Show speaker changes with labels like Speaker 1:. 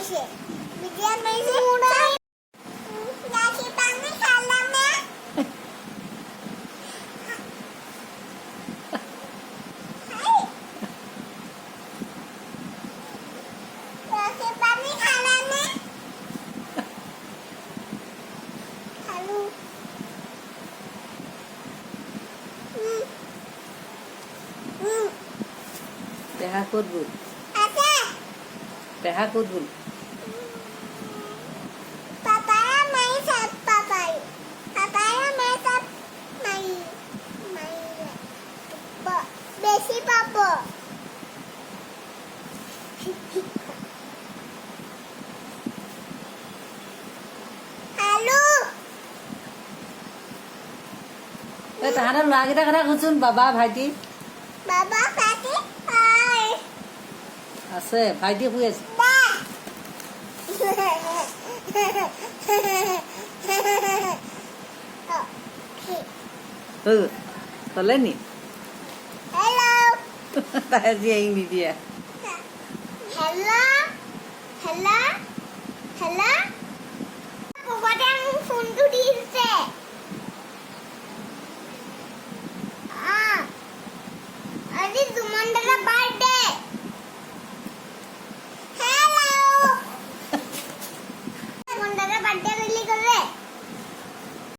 Speaker 1: পাইছে বিদ্যা পাইছে মুড়াই রাখি পানি খেলাম না রাখি পানি খেলাম না হ্যালো
Speaker 2: দেখা করব
Speaker 1: আচ্ছা
Speaker 2: দেখা করব
Speaker 1: papaya mai sab papaya mai sab mai besi papo halo
Speaker 2: তাহাঁতৰ ল'ৰাকেইটাৰ কথা শুনচোন বাবা ভাইটি
Speaker 1: baba kati hai
Speaker 2: আছে ভাইটি শুই আছে ক'লে নি
Speaker 1: hello
Speaker 2: তাই আজি আহি নিদিয়ে
Speaker 1: hello hello hello ক'বাতে মোক ফোনটো দিছে